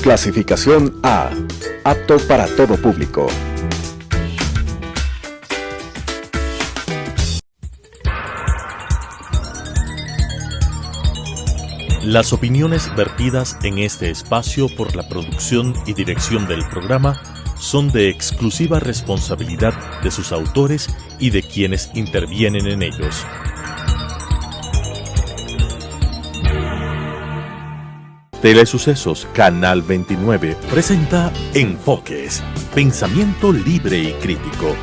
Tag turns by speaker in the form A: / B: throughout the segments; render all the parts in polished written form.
A: Clasificación A. Apto para todo público.
B: Las opiniones vertidas en este espacio por la producción y dirección del programa son de exclusiva responsabilidad de sus autores y de quienes intervienen en ellos. Telesucesos Canal 29 presenta Enfoques, pensamiento libre y crítico.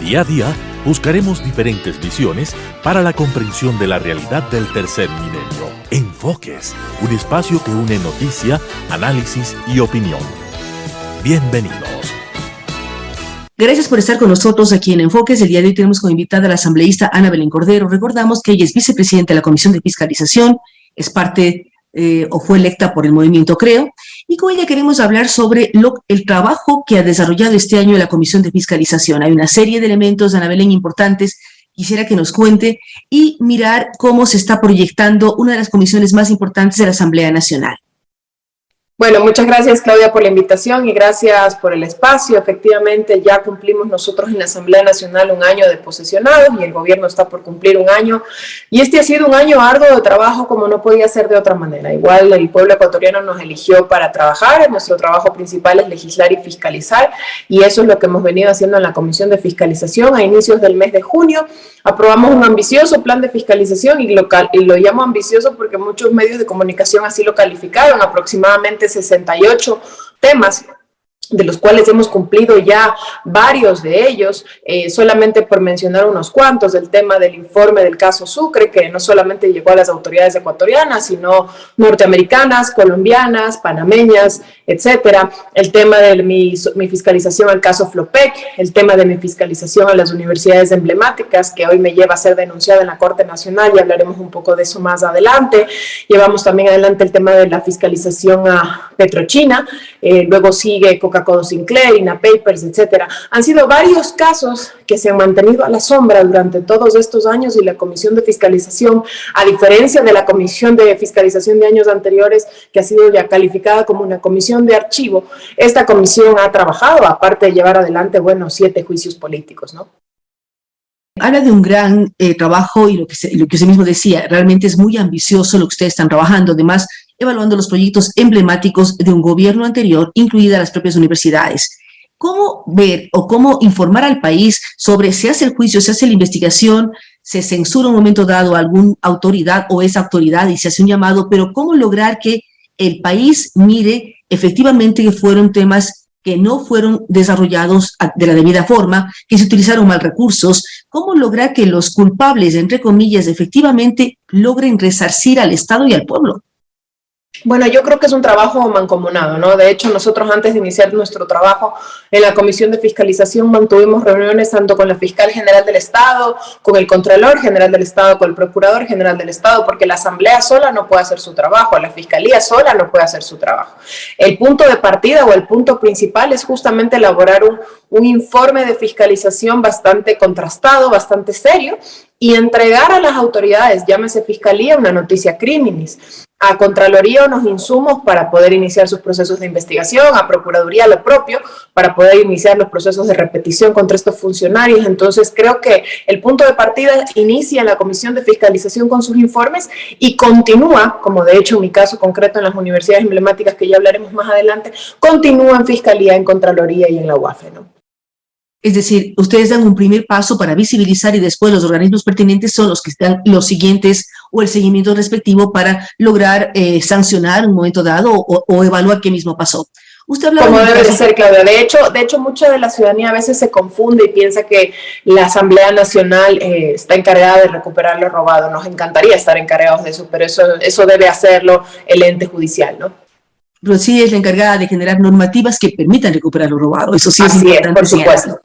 B: Día a día buscaremos diferentes visiones para la comprensión de la realidad del tercer milenio. Enfoques, un espacio que une noticia, análisis y opinión. Bienvenidos.
C: Gracias por estar con nosotros aquí en Enfoques. El día de hoy tenemos como invitada a la asambleísta Ana Belén Cordero. Recordamos que ella es vicepresidenta de la Comisión de Fiscalización, es parte o fue electa por el movimiento Creo, y con ella queremos hablar sobre el trabajo que ha desarrollado este año la Comisión de Fiscalización. Hay una serie de elementos, Ana Belén, importantes. Quisiera que nos cuente y mirar cómo se está proyectando una de las comisiones más importantes de la Asamblea Nacional.
D: Bueno, muchas gracias, Claudia, por la invitación y gracias por el espacio. Efectivamente, ya cumplimos nosotros en la Asamblea Nacional un año de posesionados y el gobierno está por cumplir un año. Y este ha sido un año arduo de trabajo como no podía ser de otra manera. Igual el pueblo ecuatoriano nos eligió para trabajar. Nuestro trabajo principal es legislar y fiscalizar y eso es lo que hemos venido haciendo en la Comisión de Fiscalización. A inicios del mes de junio aprobamos un ambicioso plan de fiscalización y lo llamo ambicioso porque muchos medios de comunicación así lo calificaron, aproximadamente 68 temas, de los cuales hemos cumplido ya varios de ellos, solamente por mencionar unos cuantos, el tema del informe del caso Sucre, que no solamente llegó a las autoridades ecuatorianas, sino norteamericanas, colombianas, panameñas, etcétera, el tema de mi fiscalización al caso Flopec, el tema de mi fiscalización a las universidades emblemáticas, que hoy me lleva a ser denunciada en la Corte Nacional y hablaremos un poco de eso más adelante. Llevamos también adelante el tema de la fiscalización a Petrochina, luego sigue Coca-Cola Sinclair, INA Papers, etcétera. Han sido varios casos que se han mantenido a la sombra durante todos estos años y la Comisión de Fiscalización, a diferencia de la Comisión de Fiscalización de años anteriores, que ha sido ya calificada como una comisión de archivo, esta comisión ha trabajado, aparte de llevar adelante, 7 juicios políticos, ¿no?
C: Habla de un gran trabajo y lo que usted mismo decía, realmente es muy ambicioso lo que ustedes están trabajando, además evaluando los proyectos emblemáticos de un gobierno anterior, incluidas las propias universidades. ¿Cómo ver o cómo informar al país sobre si hace el juicio, se hace la investigación, se censura en un momento dado a alguna autoridad o esa autoridad y se hace un llamado, pero cómo lograr que el país mire efectivamente que fueron temas que no fueron desarrollados de la debida forma, que se utilizaron mal recursos? ¿Cómo lograr que los culpables, entre comillas, efectivamente logren resarcir al Estado y al pueblo?
D: Bueno, yo creo que es un trabajo mancomunado, ¿no? De hecho, nosotros antes de iniciar nuestro trabajo en la Comisión de Fiscalización mantuvimos reuniones tanto con la Fiscal General del Estado, con el Contralor General del Estado, con el Procurador General del Estado, porque la Asamblea sola no puede hacer su trabajo, la Fiscalía sola no puede hacer su trabajo. El punto de partida o el punto principal es justamente elaborar un informe de fiscalización bastante contrastado, bastante serio, y entregar a las autoridades, llámese Fiscalía, una noticia criminis, a Contraloría unos insumos para poder iniciar sus procesos de investigación, a Procuraduría lo propio, para poder iniciar los procesos de repetición contra estos funcionarios. Entonces creo que el punto de partida inicia en la Comisión de Fiscalización con sus informes y continúa, como de hecho en mi caso concreto en las universidades emblemáticas que ya hablaremos más adelante, continúa en Fiscalía, en Contraloría y en la UAFE, ¿no?
C: Es decir, ustedes dan un primer paso para visibilizar y después los organismos pertinentes son los que dan los siguientes o el seguimiento respectivo para lograr sancionar en un momento dado o evaluar qué mismo pasó. Usted hablaba
D: como debe de
C: caso...
D: ser, Claudia. De hecho, mucha de la ciudadanía a veces se confunde y piensa que la Asamblea Nacional está encargada de recuperar lo robado. Nos encantaría estar encargados de eso, pero eso debe hacerlo el ente judicial, ¿no?
C: Pero sí es la encargada de generar normativas que permitan recuperar lo robado. Eso sí es importante.
D: Por supuesto.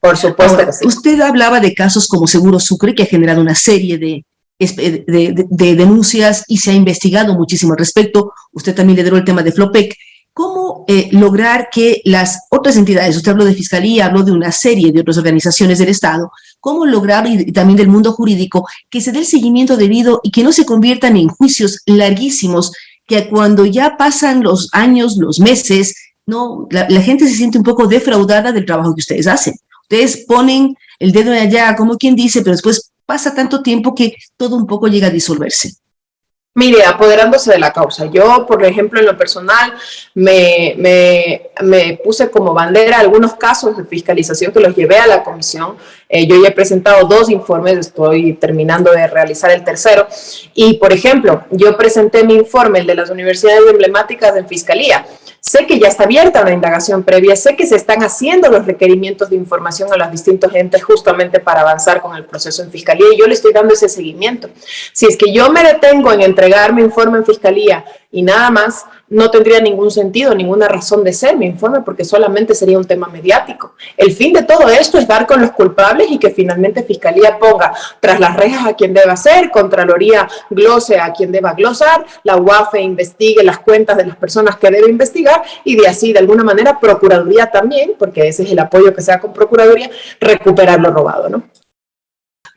D: Por supuesto.
C: Ahora,
D: sí.
C: Usted hablaba de casos como Seguro Sucre, que ha generado una serie de denuncias y se ha investigado muchísimo al respecto. Usted también lideró el tema de Flopec. ¿Cómo lograr que las otras entidades, usted habló de Fiscalía, habló de una serie de otras organizaciones del Estado, cómo lograr, y también del mundo jurídico, que se dé el seguimiento debido y que no se conviertan en juicios larguísimos que cuando ya pasan los años, los meses, no, la gente se siente un poco defraudada del trabajo que ustedes hacen. Ustedes ponen el dedo en allá, como quien dice, pero después pasa tanto tiempo que todo un poco llega a disolverse.
D: Mire, apoderándose de la causa. Yo, por ejemplo, en lo personal, me puse como bandera algunos casos de fiscalización que los llevé a la comisión. Yo ya he presentado 2 informes, estoy terminando de realizar el tercero. Y, por ejemplo, yo presenté mi informe, el de las universidades emblemáticas en fiscalía. Sé que ya está abierta una indagación previa, sé que se están haciendo los requerimientos de información a los distintos entes justamente para avanzar con el proceso en fiscalía y yo le estoy dando ese seguimiento. Si es que yo me detengo en entregar mi informe en fiscalía y nada más, no tendría ningún sentido, ninguna razón de ser mi informe porque solamente sería un tema mediático. El fin de todo esto es dar con los culpables y que finalmente Fiscalía ponga tras las rejas a quien deba hacer, Contraloría glose a quien deba glosar, la UAFE investigue las cuentas de las personas que debe investigar y de así, de alguna manera, Procuraduría también, porque ese es el apoyo que se da con Procuraduría, recuperar lo robado, ¿no?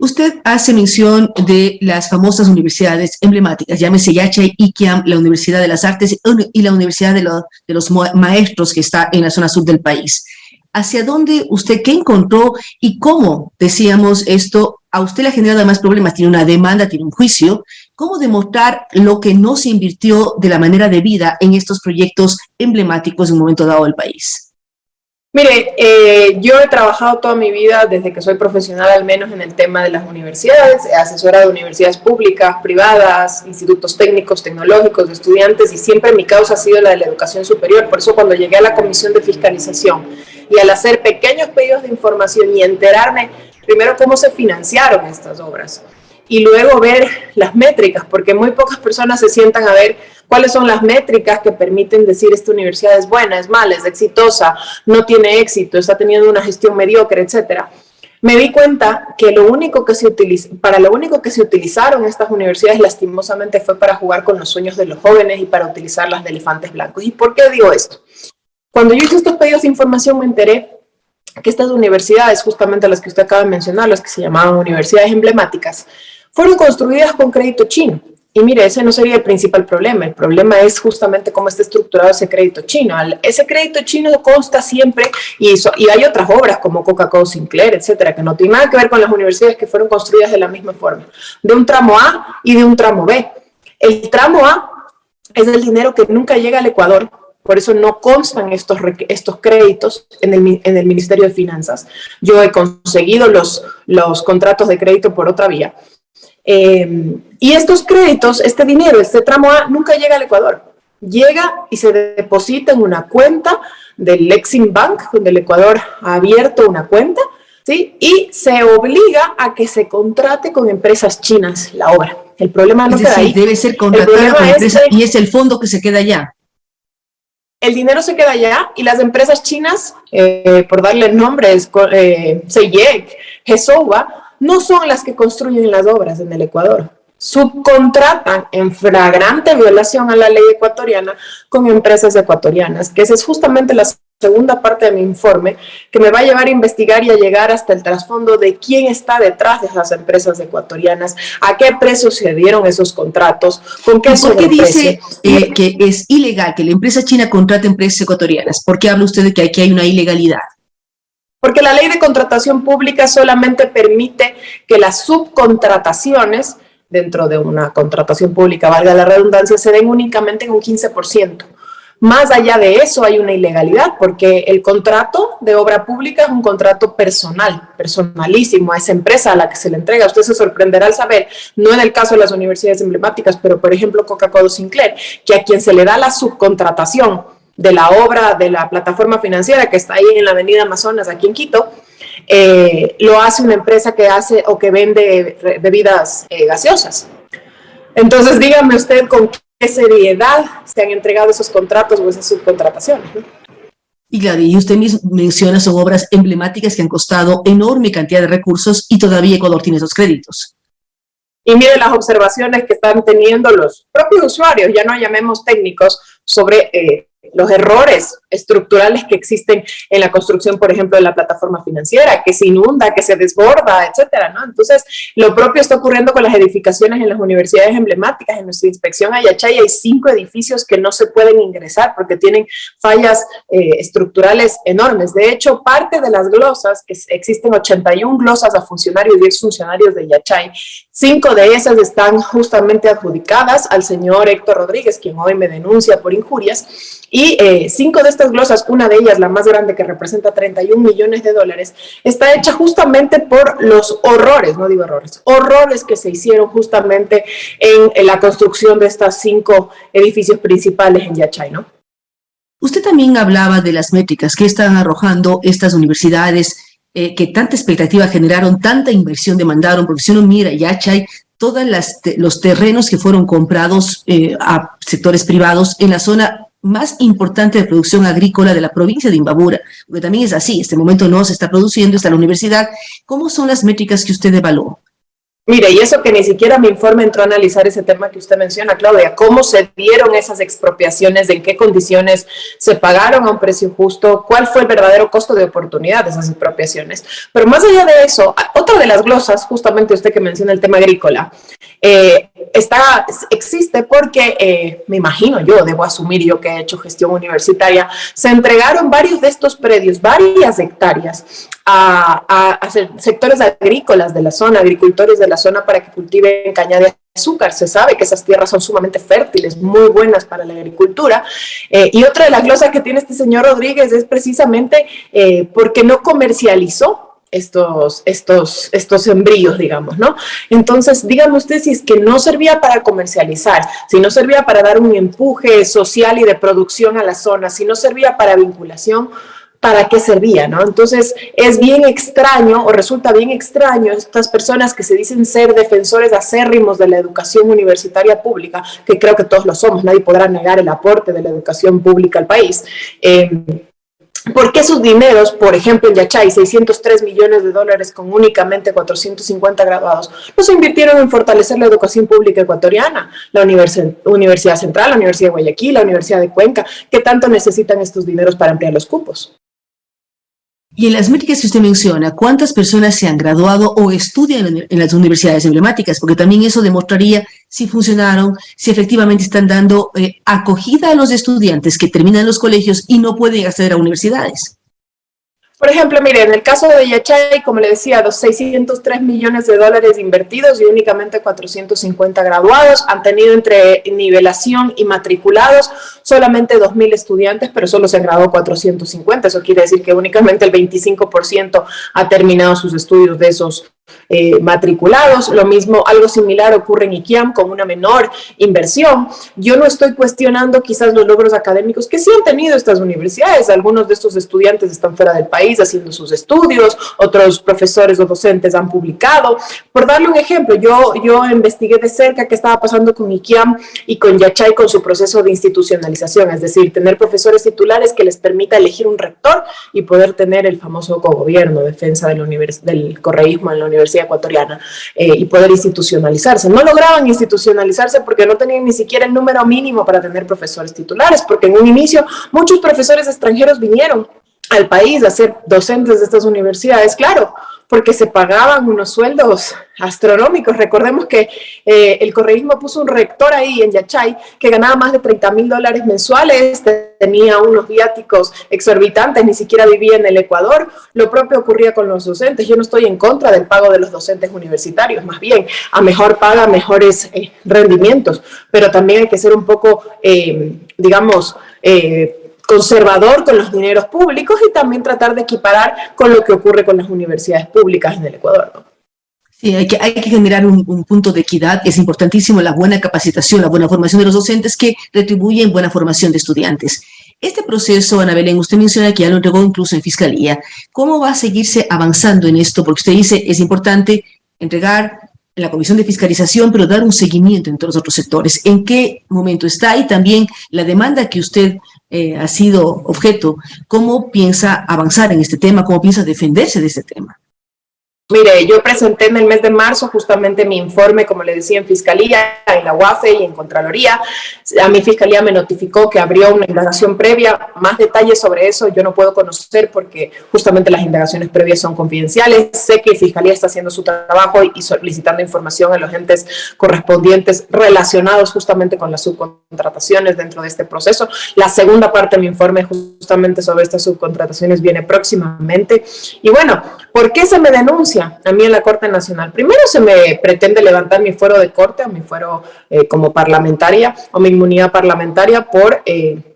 C: Usted hace mención de las famosas universidades emblemáticas, llámese Yachay, Iquiam, la Universidad de las Artes y la Universidad de los Maestros que está en la zona sur del país. ¿Hacia dónde usted, qué encontró y cómo, decíamos esto, a usted le ha generado más problemas? Tiene una demanda, tiene un juicio. ¿Cómo demostrar lo que no se invirtió de la manera debida en estos proyectos emblemáticos en un momento dado del país?
D: Mire, yo he trabajado toda mi vida, desde que soy profesional al menos, en el tema de las universidades, asesora de universidades públicas, privadas, institutos técnicos, tecnológicos, de estudiantes, y siempre mi causa ha sido la de la educación superior. Por eso cuando llegué a la comisión de fiscalización y al hacer pequeños pedidos de información y enterarme primero cómo se financiaron estas obras, y luego ver las métricas, porque muy pocas personas se sientan a ver cuáles son las métricas que permiten decir esta universidad es buena, es mala, es exitosa, no tiene éxito, está teniendo una gestión mediocre, etcétera. Me di cuenta que lo único que se utilizaron estas universidades lastimosamente fue para jugar con los sueños de los jóvenes y para utilizarlas de elefantes blancos. ¿Y por qué digo esto? Cuando yo hice estos pedidos de información me enteré que estas universidades, justamente las que usted acaba de mencionar, las que se llamaban universidades emblemáticas, fueron construidas con crédito chino. Y mire, ese no sería el principal problema. El problema es justamente cómo está estructurado ese crédito chino. Ese crédito chino consta siempre, y hay otras obras como Coca-Cola, Sinclair, etcétera, que no tienen nada que ver con las universidades que fueron construidas de la misma forma, de un tramo A y de un tramo B. El tramo A es el dinero que nunca llega al Ecuador, por eso no constan estos créditos en el Ministerio de Finanzas. Yo he conseguido los contratos de crédito por otra vía. Y estos créditos, este dinero, este tramo A, nunca llega al Ecuador. Llega y se deposita en una cuenta del Exim Bank, donde el Ecuador ha abierto una cuenta, ¿sí? Y se obliga a que se contrate con empresas chinas la obra. El problema no queda ahí.
C: Debe ser contratada con empresas y es el fondo que se queda allá.
D: El dinero se queda allá y las empresas chinas, por darle nombres, CIEC, GESOBA, no son las que construyen las obras en el Ecuador. Subcontratan en flagrante violación a la ley ecuatoriana con empresas ecuatorianas, que esa es justamente la segunda parte de mi informe, que me va a llevar a investigar y a llegar hasta el trasfondo de quién está detrás de esas empresas ecuatorianas, a qué precio se dieron esos contratos, con qué
C: ¿Por qué dice que es ilegal que la empresa china contrate empresas ecuatorianas? ¿Por qué habla usted de que aquí hay una ilegalidad?
D: Porque la ley de contratación pública solamente permite que las subcontrataciones dentro de una contratación pública, valga la redundancia, se den únicamente en un 15%. Más allá de eso hay una ilegalidad, porque el contrato de obra pública es un contrato personal, personalísimo a esa empresa a la que se le entrega. Usted se sorprenderá al saber, no en el caso de las universidades emblemáticas, pero por ejemplo Coca-Cola Sinclair, que a quien se le da la subcontratación de la obra de la plataforma financiera que está ahí en la avenida Amazonas, aquí en Quito, lo hace una empresa que hace o que vende bebidas gaseosas. Entonces, dígame usted con qué seriedad se han entregado esos contratos o esas subcontrataciones, ¿no?
C: Y claro, y usted mismo menciona, son obras emblemáticas que han costado enorme cantidad de recursos y todavía Ecuador tiene esos créditos.
D: Y mire las observaciones que están teniendo los propios usuarios, ya no llamemos técnicos, sobre los errores estructurales que existen en la construcción, por ejemplo, de la plataforma financiera, que se inunda, que se desborda, etcétera, ¿no? Entonces, lo propio está ocurriendo con las edificaciones en las universidades emblemáticas. En nuestra inspección a Yachay hay 5 edificios que no se pueden ingresar porque tienen fallas estructurales enormes. De hecho, parte de las glosas, que existen 81 glosas a funcionarios y exfuncionarios de Yachay, 5 de esas están justamente adjudicadas al señor Héctor Rodríguez, quien hoy me denuncia por injurias, y 5 de estas glosas, una de ellas, la más grande, que representa 31 millones de dólares, está hecha justamente por los horrores, no digo errores, horrores que se hicieron justamente en la construcción de estas 5 edificios principales en Yachay, ¿no?
C: Usted también hablaba de las métricas que están arrojando estas universidades, que tanta expectativa generaron, tanta inversión demandaron, porque si uno mira Yachay, todos los terrenos que fueron comprados a sectores privados en la zona más importante de producción agrícola de la provincia de Imbabura, porque también es así, este momento no se está produciendo, está la universidad. ¿Cómo son las métricas que usted evaluó?
D: Mire, y eso que ni siquiera mi informe entró a analizar ese tema que usted menciona, Claudia, cómo se dieron esas expropiaciones, en qué condiciones se pagaron a un precio justo, cuál fue el verdadero costo de oportunidad de esas expropiaciones. Pero más allá de eso, otra de las glosas, justamente usted que menciona el tema agrícola, existe porque, me imagino yo, debo asumir yo que he hecho gestión universitaria, se entregaron varios de estos predios, varias hectáreas, a sectores agrícolas de la zona, agricultores de la zona, para que cultiven caña de azúcar. Se sabe que esas tierras son sumamente fértiles, muy buenas para la agricultura. Y otra de las glosas que tiene este señor Rodríguez es precisamente porque no comercializó estos sembríos, digamos, ¿no? Entonces, dígame usted, si es que no servía para comercializar, si no servía para dar un empuje social y de producción a la zona, si no servía para vinculación, ¿para qué servía, no? Entonces, es bien extraño, o resulta bien extraño, estas personas que se dicen ser defensores acérrimos de la educación universitaria pública, que creo que todos lo somos, nadie podrá negar el aporte de la educación pública al país. ¿Por qué sus dineros, por ejemplo en Yachay, 603 millones de dólares con únicamente 450 graduados, no se invirtieron en fortalecer la educación pública ecuatoriana? La Universidad Central, la Universidad de Guayaquil, la Universidad de Cuenca, ¿qué tanto necesitan estos dineros para ampliar los cupos?
C: Y en las métricas que usted menciona, ¿cuántas personas se han graduado o estudian en las universidades emblemáticas? Porque también eso demostraría si funcionaron, si efectivamente están dando acogida a los estudiantes que terminan los colegios y no pueden acceder a universidades.
D: Por ejemplo, mire, en el caso de Yachay, como le decía, los 603 millones de dólares invertidos y únicamente 450 graduados, han tenido entre nivelación y matriculados solamente 2.000 estudiantes, pero solo se han graduado 450. Eso quiere decir que únicamente el 25% ha terminado sus estudios de esos matriculados. Lo mismo, algo similar ocurre en Iquiam, con una menor inversión. Yo no estoy cuestionando quizás los logros académicos que sí han tenido estas universidades. Algunos de estos estudiantes están fuera del país haciendo sus estudios, otros profesores o docentes han publicado. Por darle un ejemplo, yo investigué de cerca qué estaba pasando con Iquiam y con Yachay con su proceso de institucionalización, es decir, tener profesores titulares que les permita elegir un rector y poder tener el famoso cogobierno, defensa del correísmo en la Universidad Ecuatoriana, y poder institucionalizarse. No lograban institucionalizarse porque no tenían ni siquiera el número mínimo para tener profesores titulares, porque en un inicio muchos profesores extranjeros vinieron al país a ser docentes de estas universidades, claro, porque se pagaban unos sueldos astronómicos. Recordemos que el correísmo puso un rector ahí en Yachay que ganaba más de $30,000 mensuales, tenía unos viáticos exorbitantes, ni siquiera vivía en el Ecuador. Lo propio ocurría con los docentes. Yo no estoy en contra del pago de los docentes universitarios, más bien, a mejor paga, mejores rendimientos, pero también hay que ser un poco, conservador con los dineros públicos y también tratar de equiparar con lo que ocurre con las universidades públicas en el Ecuador, ¿no?
C: Sí, hay que generar un punto de equidad. Es importantísimo la buena capacitación, la buena formación de los docentes que retribuyen buena formación de estudiantes. Este proceso, Ana Belén, usted menciona que ya lo entregó incluso en Fiscalía. ¿Cómo va a seguirse avanzando en esto? Porque usted dice es importante entregar en la Comisión de Fiscalización, pero dar un seguimiento en todos los otros sectores. ¿En qué momento está? Y también la demanda que usted ha sido objeto, ¿cómo piensa avanzar en este tema? ¿Cómo piensa defenderse de este tema?
D: Mire, yo presenté en el mes de marzo justamente mi informe, como le decía, en Fiscalía, en la UAFE y en Contraloría. A mi Fiscalía me notificó que abrió una indagación previa. Más detalles sobre eso yo no puedo conocer porque justamente las indagaciones previas son confidenciales. Sé que Fiscalía está haciendo su trabajo y solicitando información a los entes correspondientes relacionados justamente con las subcontrataciones dentro de este proceso. La segunda parte de mi informe justamente sobre estas subcontrataciones viene próximamente. Y bueno, ¿por qué se me denuncia a mí en la Corte Nacional? Primero se me pretende levantar mi fuero de corte o mi fuero como parlamentaria o mi inmunidad parlamentaria por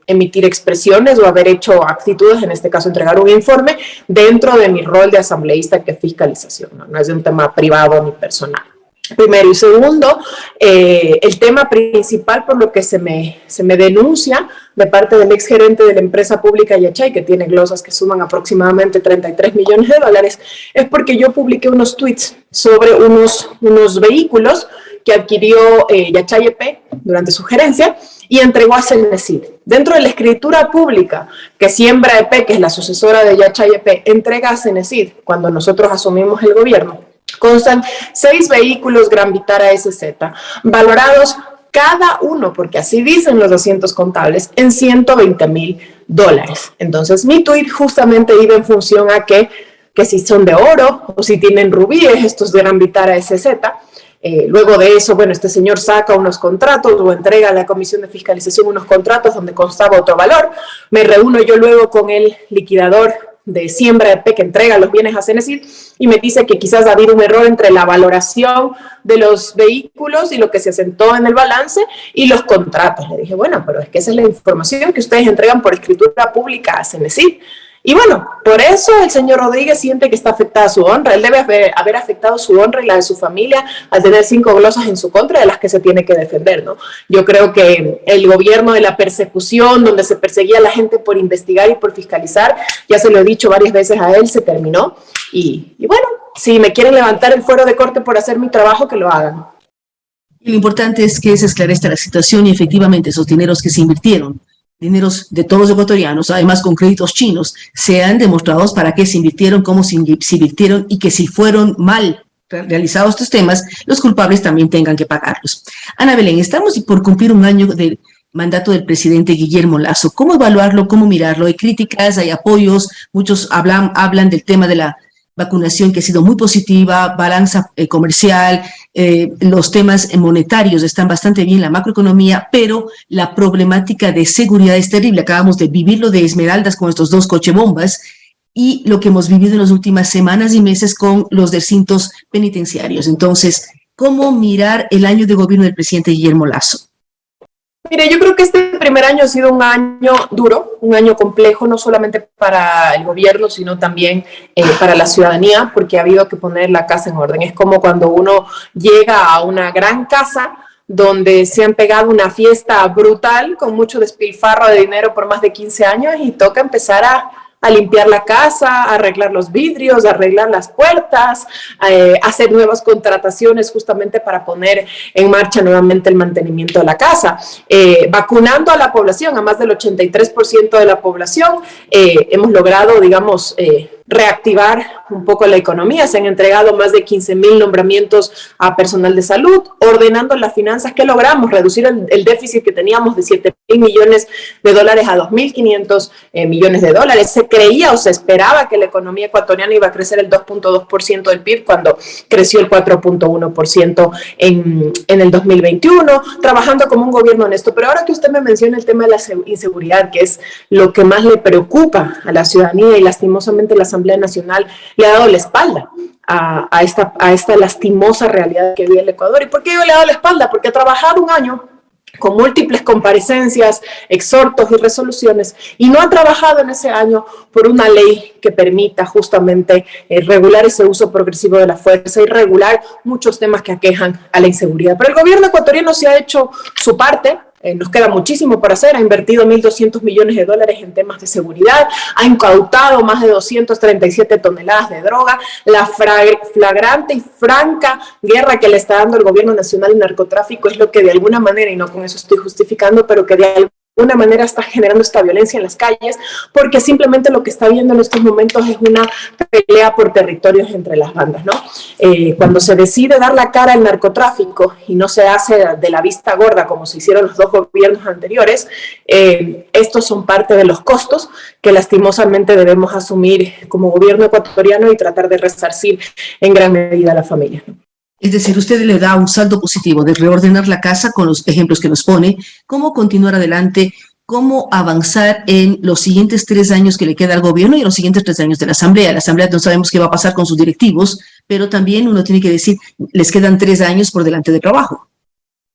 D: emitir expresiones o haber hecho actitudes, en este caso entregar un informe, dentro de mi rol de asambleísta, que es fiscalización, no es de un tema privado ni personal. Primero. Y segundo, el tema principal por lo que se me denuncia de parte del exgerente de la empresa pública Yachay, que tiene glosas que suman aproximadamente 33 millones de dólares, es porque yo publiqué unos tweets sobre unos vehículos que adquirió Yachay EP durante su gerencia y entregó a Cenecid. Dentro de la escritura pública que Siembra EP, que es la sucesora de Yachay EP, entrega a Cenecid cuando nosotros asumimos el gobierno, constan 6 vehículos Gran Vitara SZ, valorados cada uno, porque así dicen los asientos contables, en $120,000. Entonces, mi tuit justamente iba en función a que si son de oro o si tienen rubíes estos de Gran Vitara SZ. Luego de eso, bueno, este señor saca unos contratos o entrega a la Comisión de Fiscalización unos contratos donde constaba otro valor. Me reúno yo luego con el liquidador de Siembra EP que entrega los bienes a Cenecid y me dice que quizás ha habido un error entre la valoración de los vehículos y lo que se asentó en el balance y los contratos. Le dije, bueno, pero es que esa es la información que ustedes entregan por escritura pública a Cenecid. Y bueno, por eso el señor Rodríguez siente que está afectada su honra. Él debe haber afectado su honra y la de su familia al tener 5 glosas en su contra de las que se tiene que defender, ¿no? Yo creo que el gobierno de la persecución, donde se perseguía a la gente por investigar y por fiscalizar, ya se lo he dicho varias veces a él, se terminó. Y bueno, si me quieren levantar el fuero de corte por hacer mi trabajo, que lo hagan.
C: Lo importante es que se esclarezca la situación y efectivamente esos dineros que se invirtieron, dineros de todos los ecuatorianos, además con créditos chinos, sean demostrados para qué se invirtieron, cómo se invirtieron y que si fueron mal realizados estos temas, los culpables también tengan que pagarlos. Ana Belén, estamos por cumplir un año del mandato del presidente Guillermo Lasso. ¿Cómo evaluarlo? ¿Cómo mirarlo? Hay críticas, hay apoyos, muchos hablan del tema de la vacunación que ha sido muy positiva, balanza comercial, los temas monetarios están bastante bien, la macroeconomía, pero la problemática de seguridad es terrible. Acabamos de vivirlo de Esmeraldas con estos 2 cochebombas y lo que hemos vivido en las últimas semanas y meses con los recintos penitenciarios. Entonces, ¿cómo mirar el año de gobierno del presidente Guillermo Lasso?
D: Mire, yo creo que este primer año ha sido un año duro, un año complejo, no solamente para el gobierno, sino también para la ciudadanía, porque ha habido que poner la casa en orden. Es como cuando uno llega a una gran casa donde se han pegado una fiesta brutal con mucho despilfarro de dinero por más de 15 años y toca empezar a limpiar la casa, a arreglar los vidrios, a arreglar las puertas, hacer nuevas contrataciones justamente para poner en marcha nuevamente el mantenimiento de la casa. Vacunando a la población, a más del 83% de la población, hemos logrado, digamos, reactivar un poco la economía. Se han entregado más de 15,000 nombramientos a personal de salud, ordenando las finanzas. ¿Qué logramos? Reducir el déficit que teníamos de 7,000 millones de dólares a 2,500 millones de dólares. Se creía o se esperaba que la economía ecuatoriana iba a crecer el 2.2% del PIB cuando creció el 4.1% en el 2021, trabajando como un gobierno honesto. Pero ahora que usted me menciona el tema de la inseguridad, que es lo que más le preocupa a la ciudadanía y lastimosamente la Asamblea Nacional le ha dado la espalda a esta lastimosa realidad que vive el Ecuador. ¿Y por qué yo le he dado la espalda? Porque ha trabajado un año con múltiples comparecencias, exhortos y resoluciones, y no ha trabajado en ese año por una ley que permita justamente regular ese uso progresivo de la fuerza y regular muchos temas que aquejan a la inseguridad. Pero el gobierno ecuatoriano sí ha hecho su parte. Nos queda muchísimo por hacer. Ha invertido 1.200 millones de dólares en temas de seguridad, ha incautado más de 237 toneladas de droga. La flagrante y franca guerra que le está dando el gobierno nacional al narcotráfico es lo que de alguna manera, y no con eso estoy justificando, pero que de alguna alguna manera está generando esta violencia en las calles, porque simplemente lo que está viendo en estos momentos es una pelea por territorios entre las bandas, ¿no? Cuando se decide dar la cara al narcotráfico y no se hace de la vista gorda como se hicieron los dos gobiernos anteriores, estos son parte de los costos que lastimosamente debemos asumir como gobierno ecuatoriano y tratar de resarcir en gran medida a la familia, ¿no?
C: Es decir, usted le da un saldo positivo de reordenar la casa con los ejemplos que nos pone, cómo continuar adelante, cómo avanzar en los siguientes 3 años que le queda al gobierno y en los siguientes 3 años de la Asamblea. La Asamblea no sabemos qué va a pasar con sus directivos, pero también uno tiene que decir, les quedan 3 años por delante de trabajo.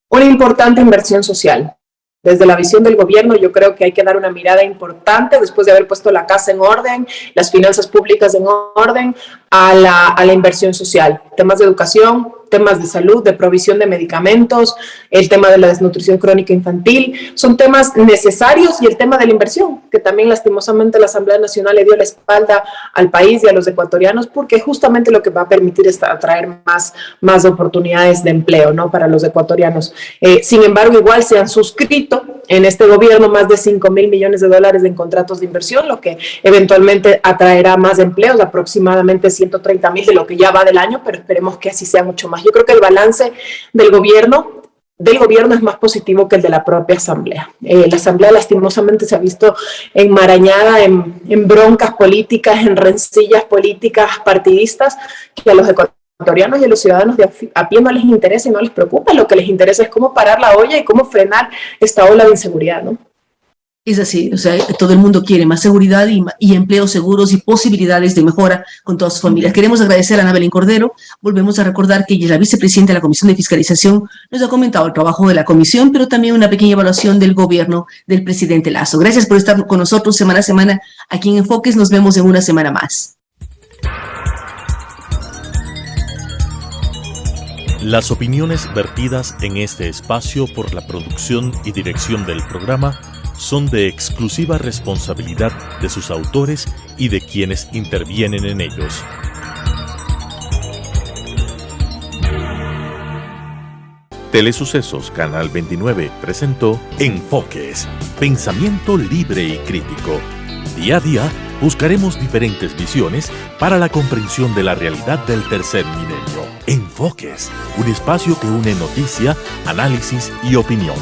D: Una importante inversión social. Desde la visión del gobierno, yo creo que hay que dar una mirada importante después de haber puesto la casa en orden, las finanzas públicas en orden, a la inversión social. Temas de educación, temas de salud, de provisión de medicamentos, el tema de la desnutrición crónica infantil, son temas necesarios, y el tema de la inversión, que también lastimosamente la Asamblea Nacional le dio la espalda al país y a los ecuatorianos, porque justamente lo que va a permitir es atraer más oportunidades de empleo, ¿no?, para los ecuatorianos. Sin embargo, igual se han suscrito en este gobierno más de $5,000 millones en contratos de inversión, lo que eventualmente atraerá más empleos, aproximadamente 130,000 de lo que ya va del año, pero esperemos que así sea mucho más. Yo creo que el balance del gobierno es más positivo que el de la propia Asamblea. La Asamblea lastimosamente se ha visto enmarañada en broncas políticas, en rencillas políticas partidistas, que a los ecuatorianos y a los ciudadanos de a pie no les interesa y no les preocupa. Lo que les interesa es cómo parar la olla y cómo frenar esta ola de inseguridad, ¿no?
C: Es así, o sea, todo el mundo quiere más seguridad y empleos seguros y posibilidades de mejora con todas sus familias. Queremos agradecer a Ana Belén Cordero. Volvemos a recordar que ella es la vicepresidenta de la Comisión de Fiscalización. Nos ha comentado el trabajo de la comisión, pero también una pequeña evaluación del gobierno del presidente Lasso. Gracias por estar con nosotros semana a semana aquí en Enfoques. Nos vemos en una semana más.
B: Las opiniones vertidas en este espacio por la producción y dirección del programa son de exclusiva responsabilidad de sus autores y de quienes intervienen en ellos. Telesucesos Canal 29 presentó Enfoques, pensamiento libre y crítico. Día a día buscaremos diferentes visiones para la comprensión de la realidad del tercer milenio. Enfoques, un espacio que une noticia, análisis y opinión.